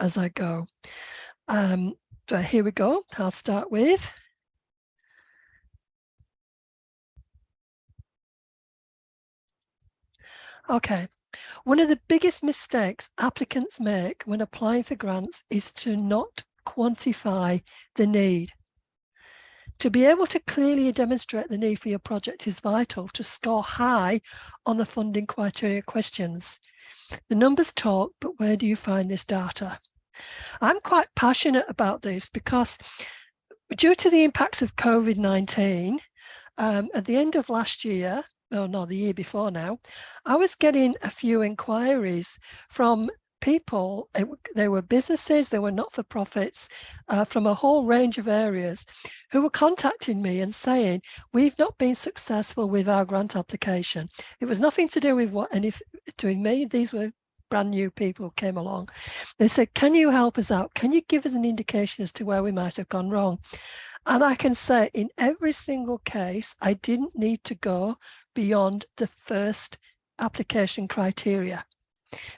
as I go. But here we go. I'll start with. Okay. One of the biggest mistakes applicants make when applying for grants is to not quantify the need. To be able to clearly demonstrate the need for your project is vital to score high on the funding criteria questions. The numbers talk, but where do you find this data? I'm quite passionate about this because due to the impacts of COVID-19, at the end of last year, oh no, the year before now, I was getting a few inquiries from people. They were businesses, they were not-for-profits from a whole range of areas who were contacting me and saying, we've not been successful with our grant application. It was nothing to do with me. These were brand new people who came along. They said, can you help us out? Can you give us an indication as to where we might have gone wrong? And I can say in every single case, I didn't need to go beyond the first application criteria,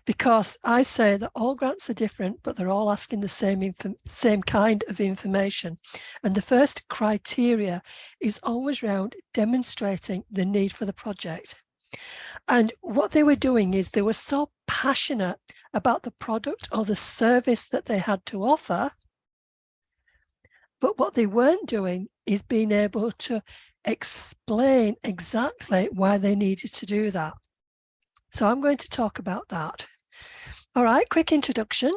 because I say that all grants are different, but they're all asking the same kind of information. And the first criteria is always around demonstrating the need for the project. And what they were doing is they were so passionate about the product or the service that they had to offer, but what they weren't doing is being able to explain exactly why they needed to do that. So I'm going to talk about that. All right, quick introduction.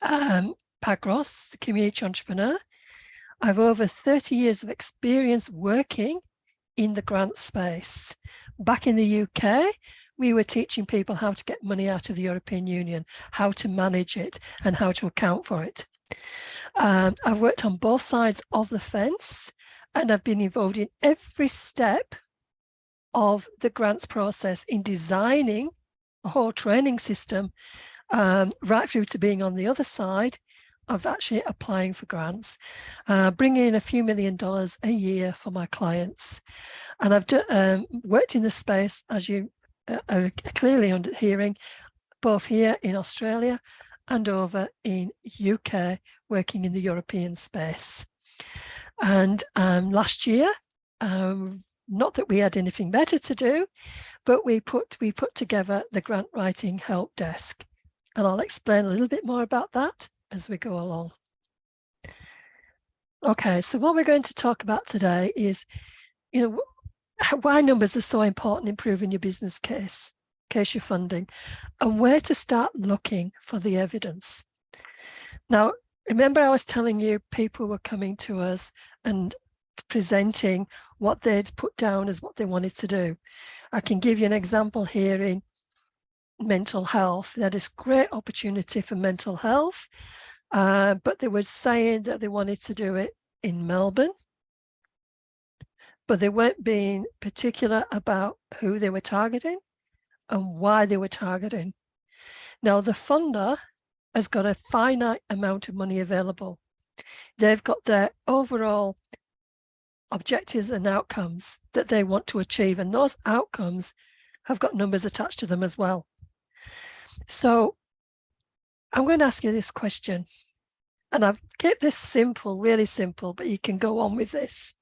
Pagros, the community entrepreneur. I've over 30 years of experience working in the grant space. Back in the UK, we were teaching people how to get money out of the European Union, how to manage it, and how to account for it. I've worked on both sides of the fence, and I've been involved in every step of the grants process in designing a whole training system, right through to being on the other side of actually applying for grants, bringing in a few $1 million a year for my clients. And I've worked in the space, as you are clearly hearing, both here in Australia and over in UK, working in the European space. And last year, not that we had anything better to do, but we put together the grant writing help desk. And I'll explain a little bit more about that as we go along. Okay, so what we're going to talk about today is, why numbers are so important in proving your business case you're funding, and where to start looking for the evidence. Now, remember I was telling you people were coming to us and presenting what they'd put down as what they wanted to do. I can give you an example here in mental health. That is great opportunity for mental health, but they were saying that they wanted to do it in Melbourne, but they weren't being particular about who they were targeting and why they were targeting. Now, the funder has got a finite amount of money available. They've got their overall objectives and outcomes that they want to achieve, and those outcomes have got numbers attached to them as well. So I'm going to ask you this question, and I've kept this simple, really simple, but you can go on with this.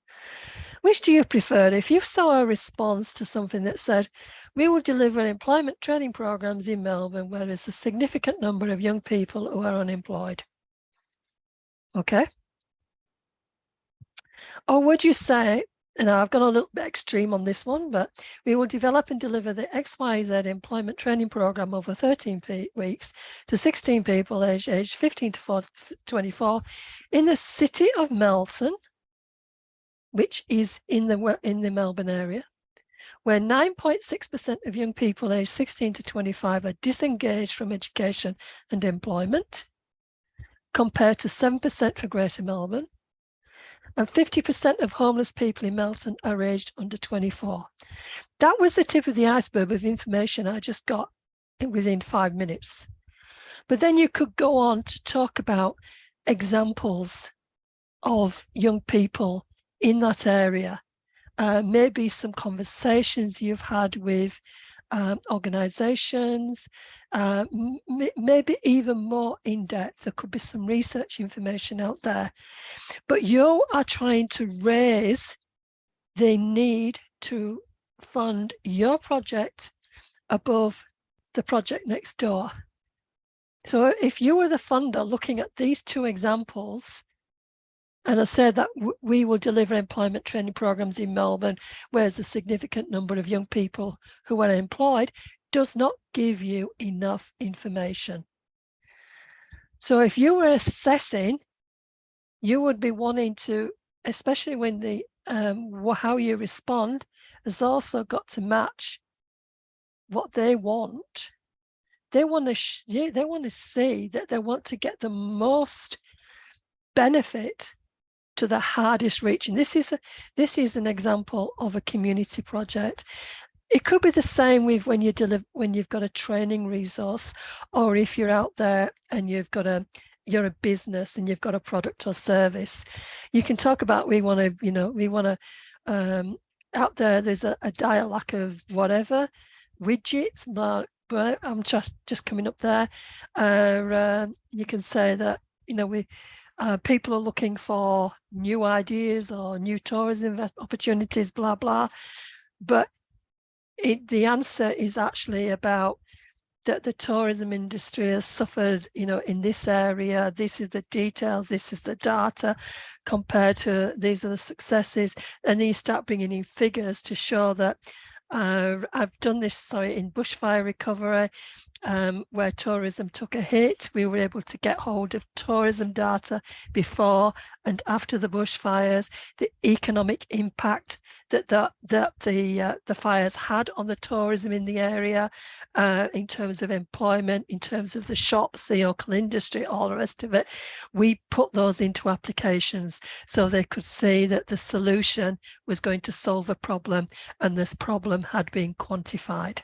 Which do you prefer? If you saw a response to something that said, we will deliver employment training programs in Melbourne where there's a significant number of young people who are unemployed. Okay. Or would you say, and I've gone a little bit extreme on this one, but we will develop and deliver the XYZ employment training program over 13 weeks to 16 people aged 15 to 24 in the city of Melton, which is in the Melbourne area, where 9.6% of young people aged 16 to 25 are disengaged from education and employment, compared to 7% for Greater Melbourne, and 50% of homeless people in Melton are aged under 24. That was the tip of the iceberg of information I just got within 5 minutes. But then you could go on to talk about examples of young people in that area, maybe some conversations you've had with organizations, maybe even more in depth. There could be some research information out there, but you are trying to raise the need to fund your project above the project next door. So if you were the funder looking at these two examples, and I said that we will deliver employment training programs in Melbourne, where there's a significant number of young people who are employed, does not give you enough information. So if you were assessing, you would be wanting to, especially when the how you respond has also got to match what they want. They want to see that they want to get the most benefit to the hardest reaching. This is an example of a community project. It could be the same with when you've got a training resource, or if you're out there and you're a business and you've got a product or service. You can talk about we want to out there there's a dire lack of whatever widgets, but I'm just coming up there. You can say that people are looking for new ideas or new tourism opportunities, blah, blah. But the answer is actually about that the tourism industry has suffered, in this area. This is the details, this is the data compared to these are the successes. And then you start bringing in figures to show that I've done this, in bushfire recovery, where tourism took a hit. We were able to get hold of tourism data before and after the bushfires, the economic impact that the fires had on the tourism in the area, in terms of employment, in terms of the shops, the local industry, all the rest of it. We put those into applications so they could see that the solution was going to solve a problem, and this problem had been quantified.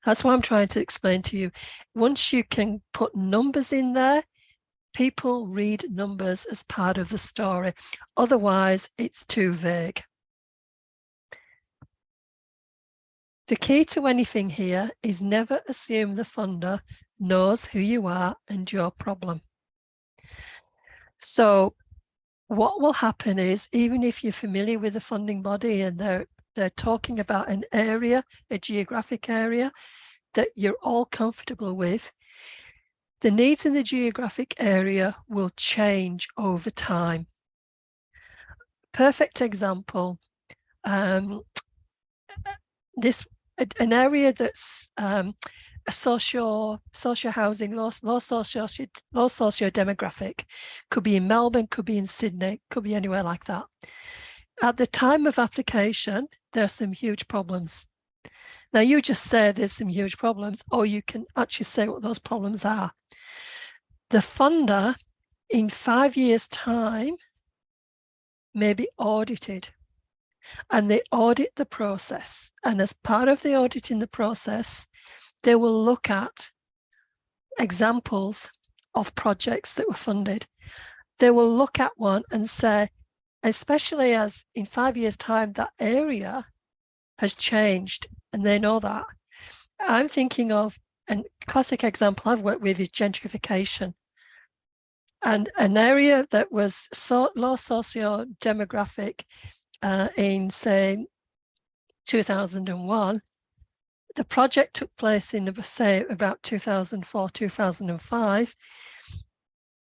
That's what I'm trying to explain to you. Once you can put numbers in there, people read numbers as part of the story. Otherwise, it's too vague. The key to anything here is never assume the funder knows who you are and your problem. So what will happen is, even if you're familiar with the funding body and they're talking about an area, a geographic area that you're all comfortable with, the needs in the geographic area will change over time. Perfect example, an area that's a socio housing, low socio demographic, could be in Melbourne, could be in Sydney, could be anywhere like that. At the time of application, there's some huge problems. Now you just say there's some huge problems, or you can actually say what those problems are. The funder in 5 years' time may be audited, and they audit the process. And as part of the auditing the process, they will look at examples of projects that were funded. They will look at one and say, especially as in 5 years' time, that area has changed, and they know that. I'm thinking of a classic example I've worked with is gentrification. And an area that was low socio-demographic in, say, 2001, the project took place in, say, about 2004, 2005.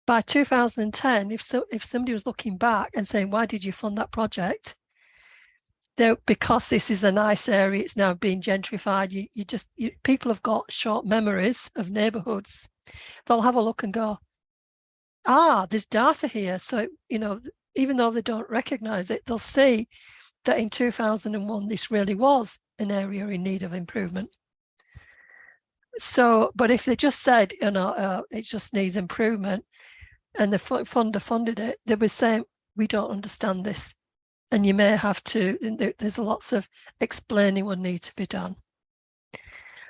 By 2010, if somebody was looking back and saying, why did you fund that project? Because this is a nice area, it's now being gentrified. People have got short memories of neighborhoods. They'll have a look and go, there's data here. So, even though they don't recognize it, they'll see that in 2001, this really was an area in need of improvement. So, but if they just said, it just needs improvement, and the funder funded it, they were saying, we don't understand this. And you may have to, there's lots of explaining what needs to be done.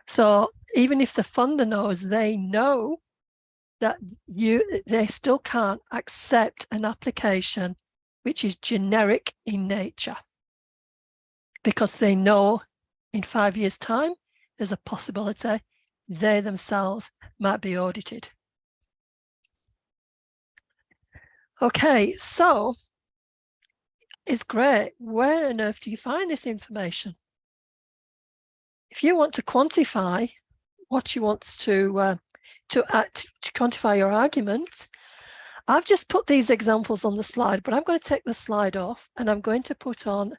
So even if the funder knows, they know that they still can't accept an application which is generic in nature, because they know in 5 years' time, there's a possibility they themselves might be audited. Okay, so it's great. Where on earth do you find this information? If you want to quantify what you want to quantify your argument, I've just put these examples on the slide, but I'm going to take the slide off and I'm going to put on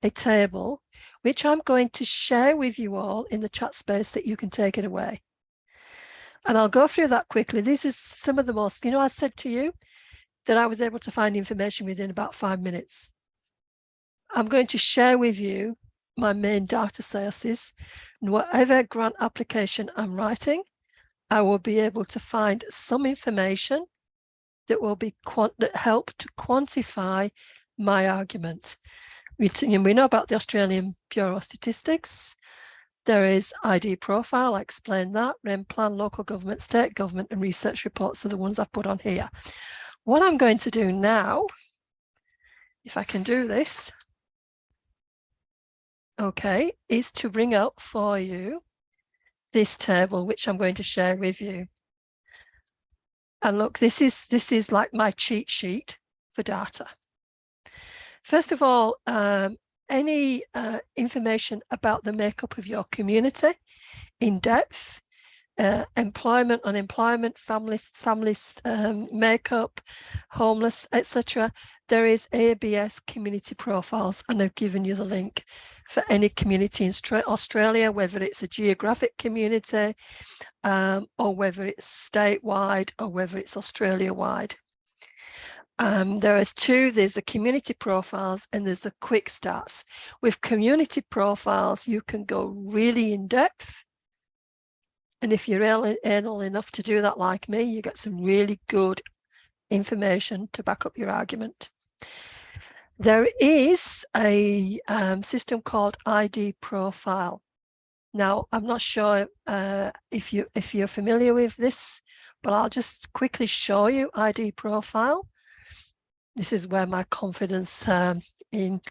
a table, which I'm going to share with you all in the chat space that you can take it away. And I'll go through that quickly. This is some of the most, I said to you that I was able to find information within about 5 minutes. I'm going to share with you my main data sources, and whatever grant application I'm writing, I will be able to find some information that will be that help to quantify my argument. We know about the Australian Bureau of Statistics. There is ID profile, I explained that. REM plan, local government, state government, and research reports are the ones I've put on here. What I'm going to do now, if I can do this, okay, is to bring up for you this table, which I'm going to share with you. And look, this is like my cheat sheet for data. First of all, any information about the makeup of your community in depth, employment, unemployment, families makeup, homeless, etc. There is ABS community profiles, and I've given you the link for any community in Australia, whether it's a geographic community, or whether it's statewide, or whether it's Australia-wide. There is two, there's the community profiles and there's the quick starts. With community profiles, you can go really in depth. And if you're anal enough to do that like me, you get some really good information to back up your argument. There is a system called ID profile. Now, I'm not sure if you're familiar with this, but I'll just quickly show you ID profile. This is where my confidence I'm going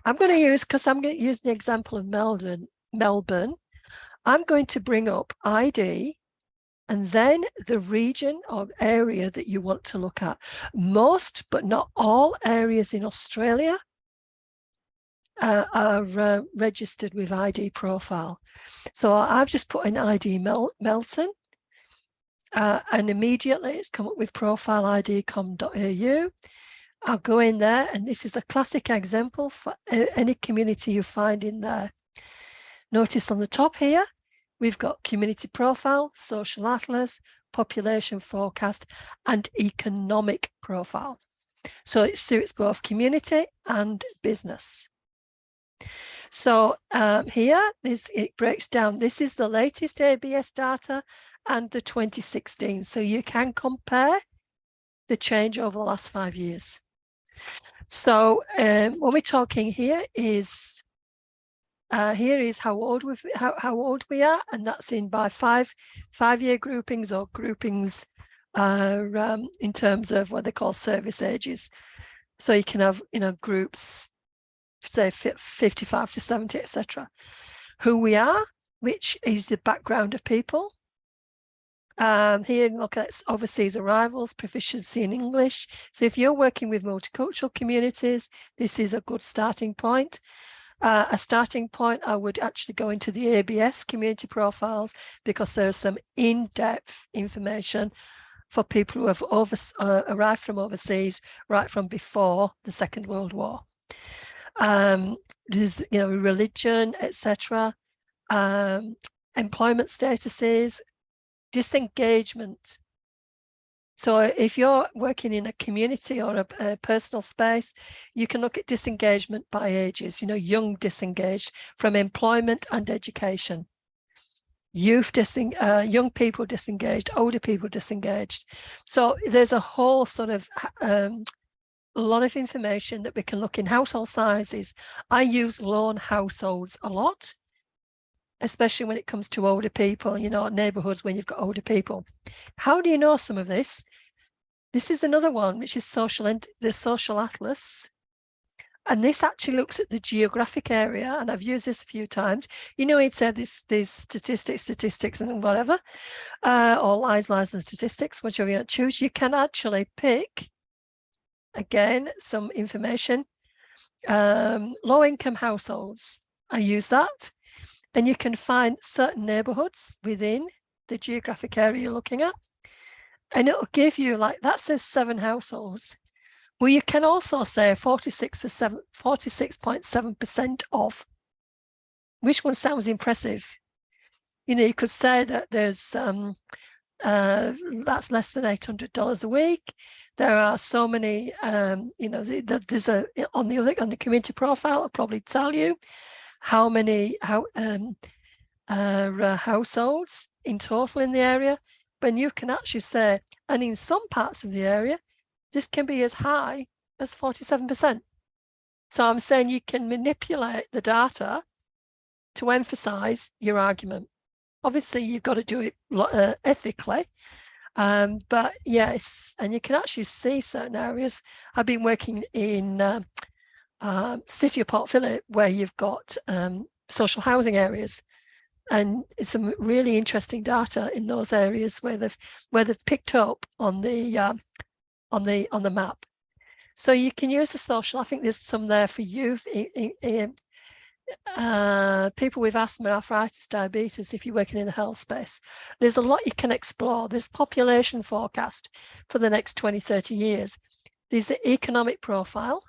to use, because I'm going to use the example of Melbourne. I'm going to bring up ID and then the region or area that you want to look at. Most, but not all areas in Australia are registered with ID profile. So I've just put in ID Melton, and immediately it's come up with profileid.com.au. I'll go in there, and this is the classic example for any community you find in there. Notice on the top here, we've got community profile, social atlas, population forecast, and economic profile. So it suits both community and business. So here, it breaks down. This is the latest ABS data and the 2016. So you can compare the change over the last 5 years. So what we're talking here is how old we are, and that's in by five-year groupings or groupings in terms of what they call service ages. So you can have groups, say 55 to 70, etc. Who we are, which is the background of people. Here, look at overseas arrivals, proficiency in English. So if you're working with multicultural communities, this is a good starting point. A starting point, I would actually go into the ABS community profiles, because there's some in-depth information for people who have arrived from overseas right from before the Second World War. There's religion, etc. Employment statuses, disengagement. So if you're working in a community or a personal space, you can look at disengagement by ages, young disengaged from employment and education. Youth young people disengaged, older people disengaged. So there's a whole sort of a lot of information that we can look in. Household sizes. I use lone households a lot, especially when it comes to older people, neighborhoods when you've got older people. How do you know some of this? This is another one, which is the social atlas. And this actually looks at the geographic area, and I've used this a few times. You know, it said these statistics and whatever, or lies and statistics, whichever you choose. You can actually pick, again, some information. Low-income households, I use that. And you can find certain neighborhoods within the geographic area you're looking at. And it'll give you, like, that says 7 households. Well, you can also say 46.7% of. Which one sounds impressive? You know, you could say that there's that's less than $800 a week. There are so many, you know, there's on the community profile, I'll probably tell you how many households in total in the area. But you can actually say, and in some parts of the area, this can be as high as 47%. So I'm saying you can manipulate the data to emphasize your argument. Obviously, you've got to do it ethically. But yes, and you can actually see certain areas. I've been working in City of Port Phillip, where you've got social housing areas, and it's some really interesting data in those areas where they've picked up on the map. So you can use the social. I think there's some there for youth, people with asthma, arthritis, diabetes. If you're working in the health space, there's a lot you can explore. There's population forecast for the next 20, 30 years. There's the economic profile.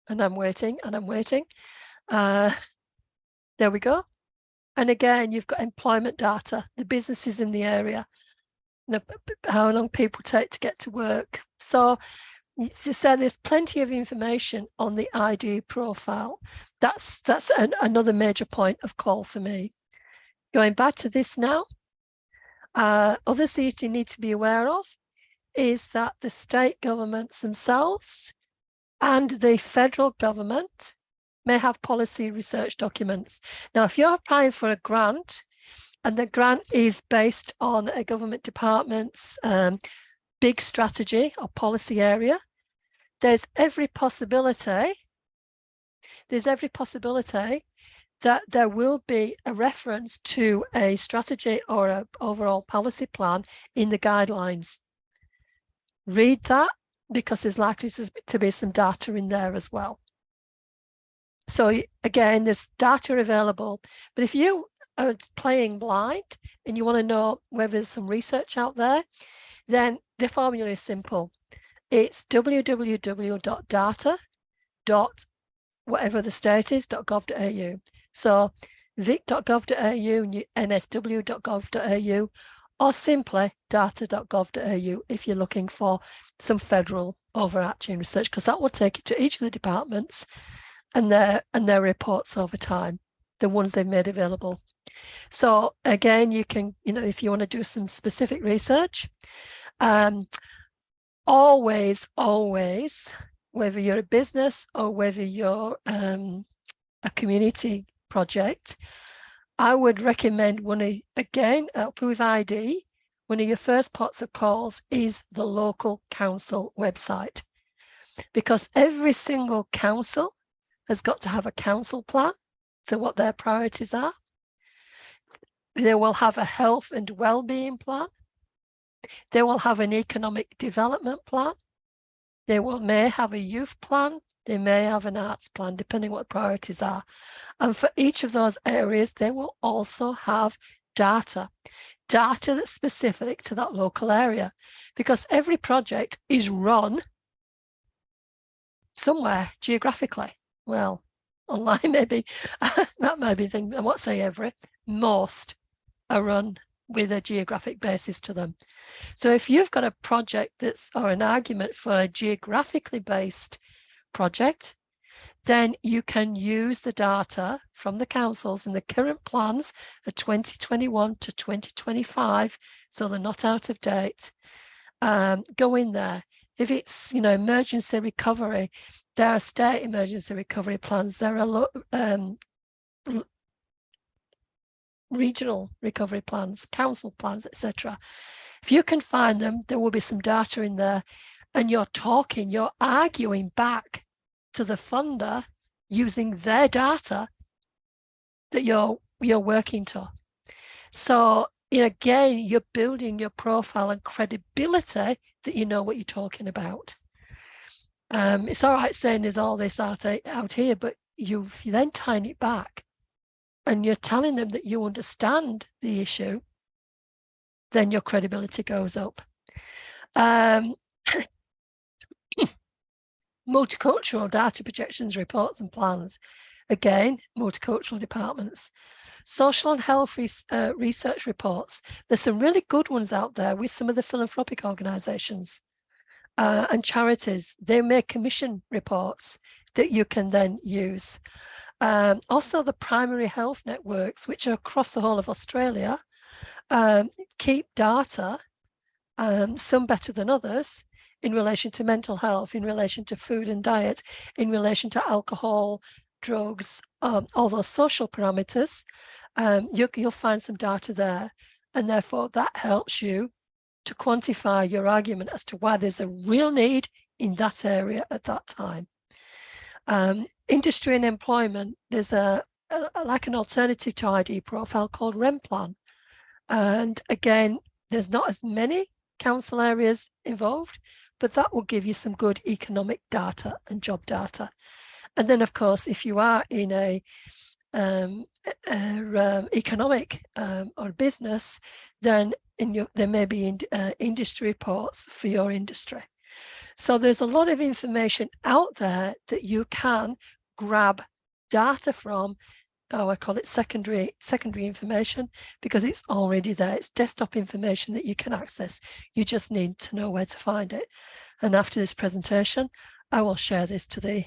And I'm waiting, and I'm waiting. There we go. And again, you've got employment data, the businesses in the area, you know, how long people take to get to work. So there's plenty of information on the ID profile. That's another major point of call for me. Going back to this now, others that you need to be aware of is that the state governments themselves and the federal government may have policy research documents. Now, if you're applying for a grant and the grant is based on a government department's big strategy or policy area, there's every possibility that there will be a reference to a strategy or an overall policy plan in the guidelines. Read that, because there's likely to be some data in there as well. So again, there's data available, but if you are playing blind and you want to know whether there's some research out there, then the formula is simple. It's www.data.whatever the state is, .gov.au. So vic.gov.au, nsw.gov.au, or simply data.gov.au if you're looking for some federal overarching research, because that will take you to each of the departments and their reports over time, the ones they've made available. So again, you can, you know, if you want to do some specific research, always, whether you're a business or whether you're a community project, I would recommend again, help with ID, one of your first ports of calls is the local council website, because every single council has got to have a council plan, so what their priorities are. They will have a health and well-being plan. They will have an economic development plan. They may have a youth plan. They may have an arts plan, depending what the priorities are. And for each of those areas, they will also have data that's specific to that local area, because every project is run somewhere geographically. Well, online maybe, that might be the thing. I won't say every, most are run with a geographic basis to them. So if you've got a project or an argument for a geographically based project, then you can use the data from the councils and the current plans are 2021 to 2025, so they're not out of date. Go in there. If it's, you know, emergency recovery, there are state emergency recovery plans. There are regional recovery plans, council plans, etc. If you can find them, there will be some data in there, and you're arguing back to the funder using their data that you're working to. So again, you're building your profile and credibility that you know what you're talking about. It's all right saying there's all this out here, but you then tying it back and you're telling them that you understand the issue, then your credibility goes up. Multicultural data projections, reports and plans. Again, multicultural departments. Social and health research reports. There's some really good ones out there with some of the philanthropic organisations and charities. They make commission reports that you can then use. Also, the primary health networks, which are across the whole of Australia, keep data, some better than others, in relation to mental health, in relation to food and diet, in relation to alcohol, drugs, all those social parameters. You'll find some data there, and therefore that helps you to quantify your argument as to why there's a real need in that area at that time. Industry and employment, there's like an alternative to ID profile called REMPlan. And again, there's not as many council areas involved, but that will give you some good economic data and job data. And then, of course, if you are in a economic or business, then there may be industry reports for your industry. So there's a lot of information out there that you can grab data from. I call it secondary information, because it's already there. It's desktop information that you can access. You just need to know where to find it. And after this presentation, I will share this to the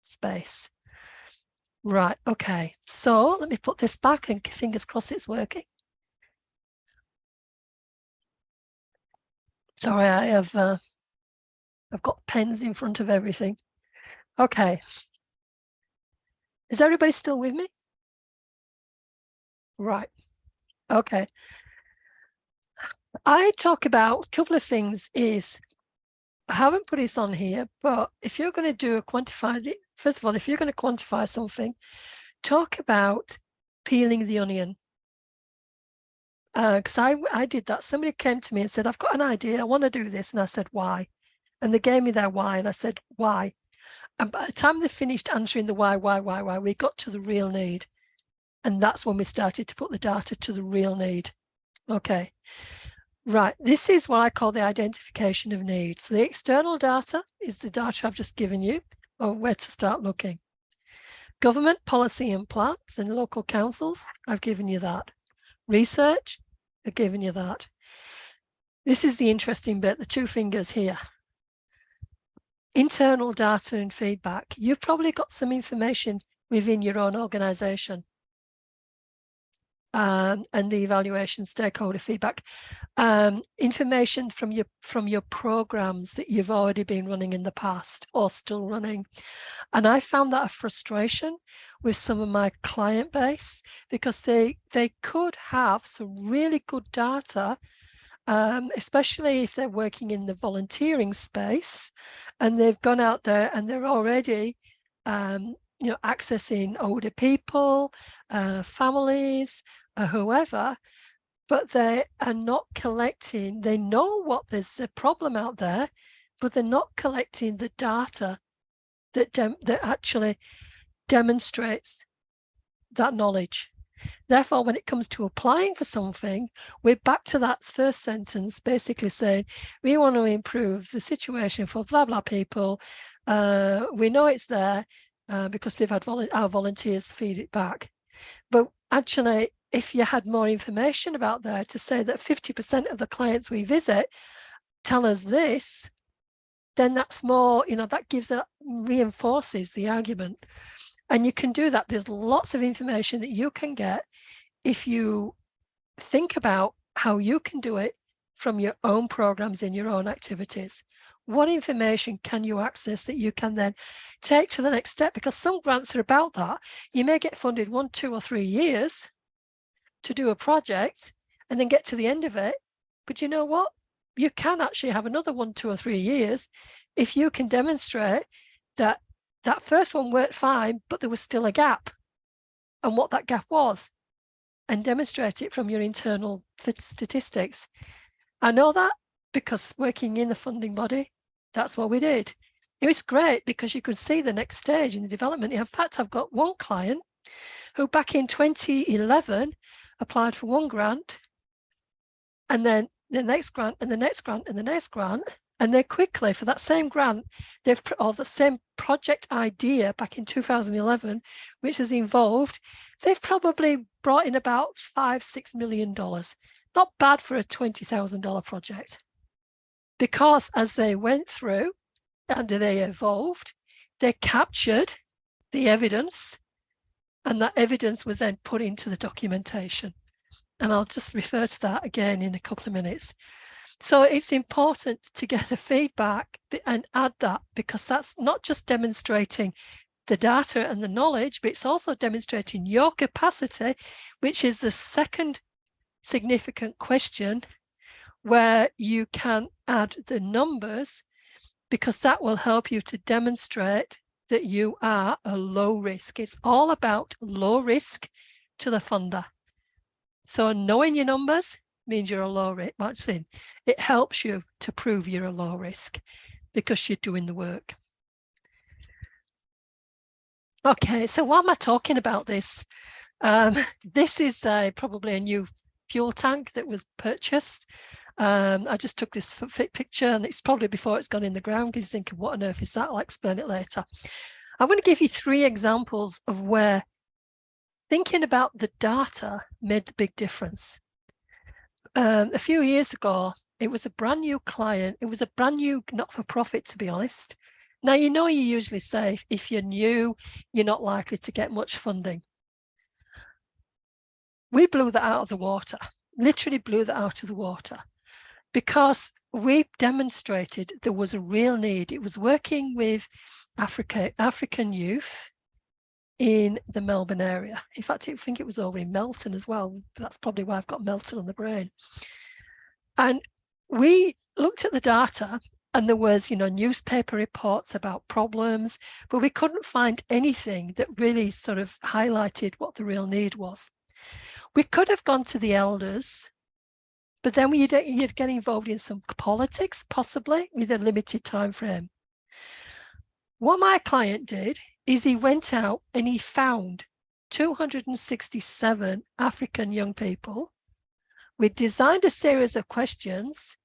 space. Right, okay. So let me put this back and fingers crossed it's working. Sorry, I've got pens in front of everything. Okay. Is everybody still with me? Right. Okay. I talk about a couple of things. I haven't put this on here, but if you're going to do a first of all, if you're going to quantify something, talk about peeling the onion. Because I did that. Somebody came to me and said, I've got an idea, I want to do this. And I said, why? And they gave me their why. And I said, why? And by the time they finished answering the why, we got to the real need. And that's when we started to put the data to the real need. Okay. Right. This is what I call the identification of needs. So the external data is the data I've just given you, or where to start looking. Government policy and plans and local councils, I've given you that. Research, I've given you that. This is the interesting bit, the two fingers here. Internal data and feedback. You've probably got some information within your own organization. And the evaluation, stakeholder feedback, information from your programs that you've already been running in the past or still running. And I found that a frustration with some of my client base, because they could have some really good data, especially if they're working in the volunteering space, and they've gone out there and they're already accessing older people, families, whoever, but they are not collecting. They know there's the problem out there, but they're not collecting the data that actually demonstrates that knowledge. Therefore, when it comes to applying for something, we're back to that first sentence, basically saying, we want to improve the situation for blah, blah people. We know it's there because we've had our volunteers feed it back. But actually, if you had more information about there to say that 50% of the clients we visit tell us this, then that's more, that reinforces the argument. And you can do that. There's lots of information that you can get if you think about how you can do it from your own programs in your own activities. What information can you access that you can then take to the next step? Because some grants are about that. You may get funded 1, 2 or 3 years, to do a project and then get to the end of it. But you know what? You can actually have another 1, 2 or 3 years if you can demonstrate that that first one worked fine, but there was still a gap, and what that gap was, and demonstrate it from your internal statistics. I know that because working in the funding body, that's what we did. It was great because you could see the next stage in the development. In fact, I've got one client who back in 2011 applied for one grant, and then the next grant, and the next grant, and the next grant. And then quickly, for that same grant, or the same project idea back in 2011, which has involved, they've probably brought in about $5-6 million. Not bad for a $20,000 project. Because as they went through and they evolved, they captured the evidence, and that evidence was then put into the documentation. And I'll just refer to that again in a couple of minutes. So it's important to get the feedback and add that, because that's not just demonstrating the data and the knowledge, but it's also demonstrating your capacity, which is the second significant question, where you can add the numbers, because that will help you to demonstrate that you are a low risk. It's all about low risk to the funder. So knowing your numbers means you're a low risk. It helps you to prove you're a low risk because you're doing the work. Okay, so why am I talking about this? This is probably a new fuel tank that was purchased. I just took this picture, and it's probably before it's gone in the ground, because you're thinking, what on earth is that? I'll explain it later. I'm going to give you 3 examples of where thinking about the data made the big difference. A few years ago, it was a brand new client. It was a brand new not-for-profit, to be honest. Now, you usually say if you're new, you're not likely to get much funding. We blew that out of the water, literally blew that out of the water, because we demonstrated there was a real need. It was working with African youth in the Melbourne area. In fact, I think it was over in Melton as well. That's probably why I've got Melton on the brain. And we looked at the data, and there was, newspaper reports about problems, but we couldn't find anything that really sort of highlighted what the real need was. We could have gone to the elders, but then you'd get involved in some politics, possibly, with a limited time frame. What my client did is he went out and he found 267 African young people. We designed a series of questions,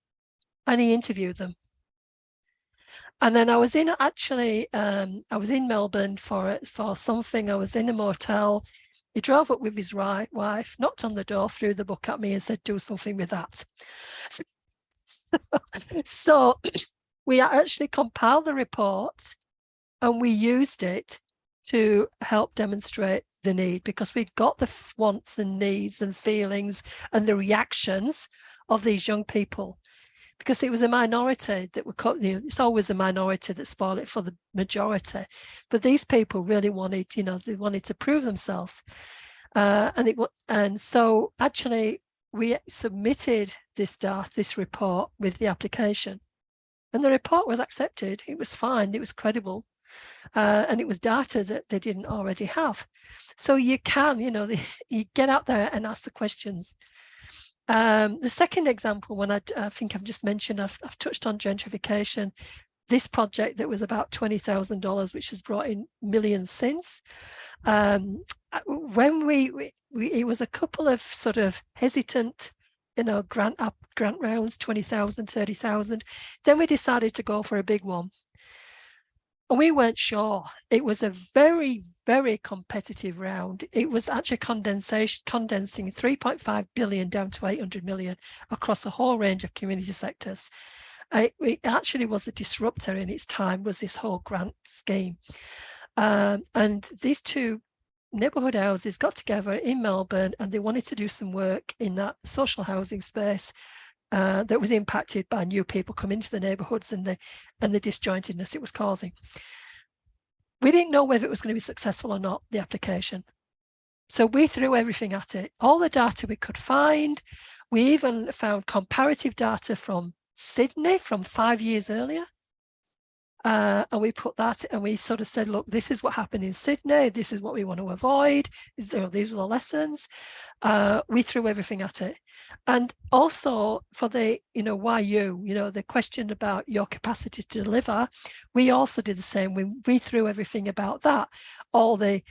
and he interviewed them. And then I was in Melbourne for something. I was in a motel. He drove up with his wife, knocked on the door, threw the book at me and said, do something with that. So we actually compiled the report, and we used it to help demonstrate the need, because we got the wants and needs and feelings and the reactions of these young people, because it was a minority that were, it's always the minority that spoil it for the majority. But these people really wanted, they wanted to prove themselves. And so actually we submitted this report with the application, and the report was accepted. It was fine. It was credible. And it was data that they didn't already have. So you can, you get out there and ask the questions. The second example, when I think I've just mentioned, I've touched on gentrification. This project that was about $20,000, which has brought in millions since. When it was a couple of sort of hesitant, grant rounds, 20,000, 30,000. Then we decided to go for a big one. And we weren't sure. It was a very, very competitive round. It was actually condensing 3.5 billion down to 800 million across a whole range of community sectors. It actually was a disruptor in its time, was this whole grant scheme. And these 2 neighbourhood houses got together in Melbourne, and they wanted to do some work in that social housing space that was impacted by new people coming into the neighbourhoods and the disjointedness it was causing. We didn't know whether it was going to be successful or not, the application. So we threw everything at it, all the data we could find. We even found comparative data from Sydney from 5 years earlier. And we put that, and we sort of said, look, this is what happened in Sydney. This is what we want to avoid. These were the lessons. We threw everything at it. And also for the, why you, the question about your capacity to deliver, we also did the same. We threw everything about that. All the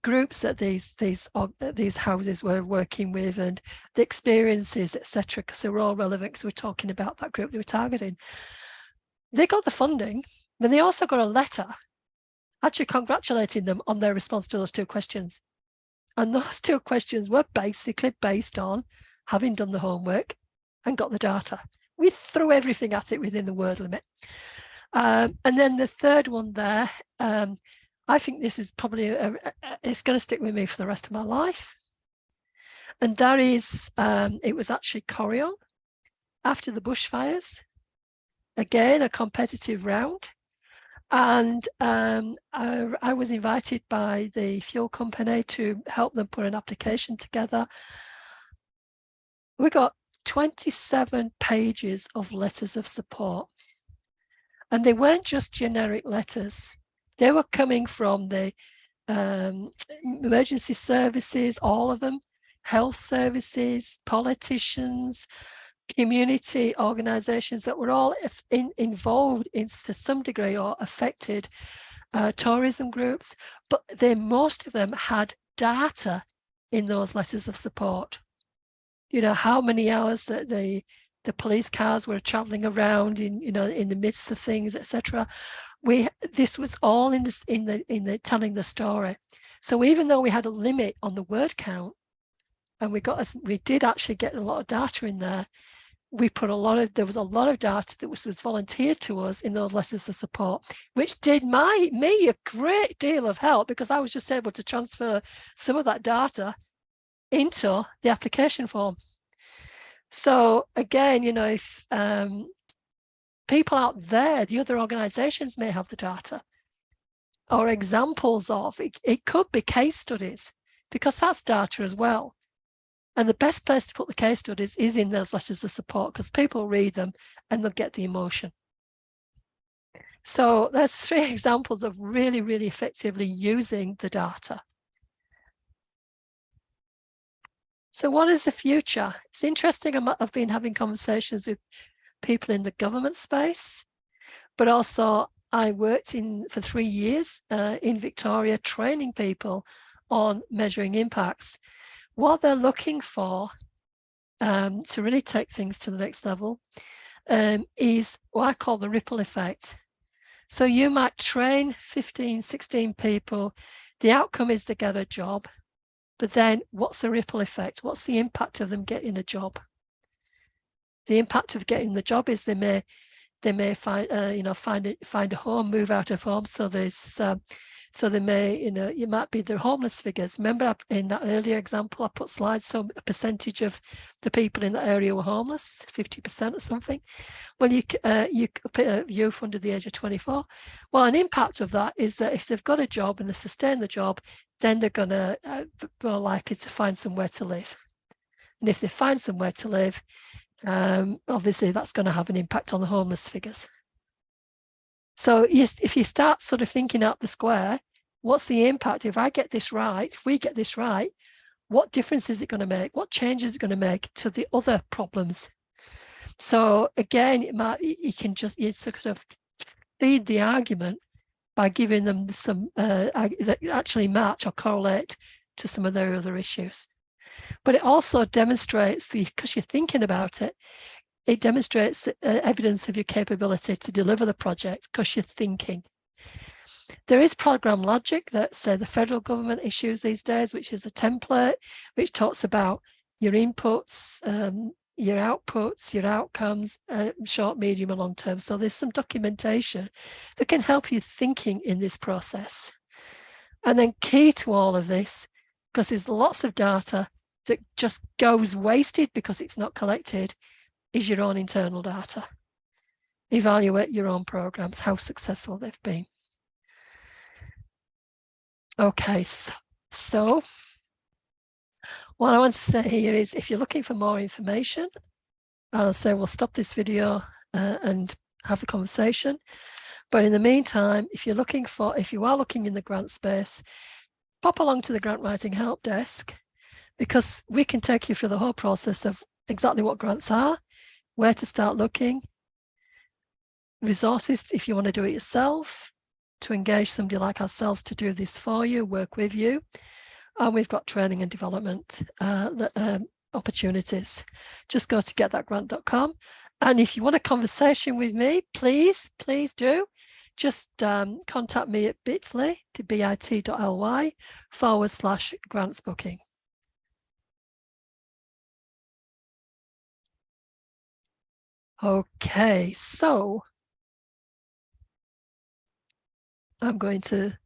groups that these houses were working with, and the experiences, etc., because they were all relevant, because we're talking about that group they were targeting. They got the funding, but they also got a letter actually congratulating them on their response to those 2 questions. And those 2 questions were basically based on having done the homework and got the data. We threw everything at it within the word limit. And then the third one there, I think this is probably, it's going to stick with me for the rest of my life. And that is, it was actually Corio after the bushfires. Again, a competitive round. And I was invited by the fuel company to help them put an application together. We got 27 pages of letters of support. And they weren't just generic letters. They were coming from the emergency services, all of them, health services, politicians, community organizations that were all involved in to some degree or affected, tourism groups, but most of them had data in those letters of support. How many hours that the police cars were traveling around in the midst of things, etc. This was all in the telling the story. So even though we had a limit on the word count, and we did actually get a lot of data in there, there was a lot of data that was volunteered to us in those letters of support, which did me a great deal of help, because I was just able to transfer some of that data into the application form. So again, if people out there, the other organizations may have the data or examples of it could be case studies, because that's data as well. And the best place to put the case studies is in those letters of support, because people read them and they'll get the emotion. So there's 3 examples of really, really effectively using the data. So what is the future? It's interesting. I've been having conversations with people in the government space, but also I worked for 3 years in Victoria training people on measuring impacts. What they're looking for to really take things to the next level is what I call the ripple effect. So you might train 15, 16 people. The outcome is they get a job, but then what's the ripple effect? What's the impact of them getting a job? The impact of getting the job is they may find find a home, move out of home. So they may, it might be their homeless figures. Remember in that earlier example, I put slides, so a percentage of the people in that area were homeless, 50% or something. Well, you put a youth under the age of 24. Well, an impact of that is that if they've got a job and they sustain the job, then they're going to be more likely to find somewhere to live. And if they find somewhere to live, obviously that's going to have an impact on the homeless figures. So if you start sort of thinking out the square, what's the impact? If I get this right, if we get this right, what difference is it going to make? What change is it going to make to the other problems? So again, you can just sort of feed the argument by giving them some that actually match or correlate to some of their other issues. But it also demonstrates, because you're thinking about it, it demonstrates the evidence of your capability to deliver the project because you're thinking. There is program logic that, say, the federal government issues these days, which is a template which talks about your inputs, your outputs, your outcomes, short, medium, and long term. So there's some documentation that can help you thinking in this process. And then key to all of this, because there's lots of data that just goes wasted because it's not collected, is your own internal data. Evaluate your own programs, how successful they've been. Okay, so What I want to say here is if you're looking for more information, I'll say we'll stop this video and have a conversation. But in the meantime, if you are looking in the grant space, pop along to the Grant Writing Help Desk, because we can take you through the whole process of exactly what grants are, where to start looking, resources if you want to do it yourself, to engage somebody like ourselves to do this for you, work with you. And we've got training and development opportunities. Just go to getthatgrant.com. And if you want a conversation with me, please do. Just contact me at bit.ly/grants booking. Okay, so I'm going to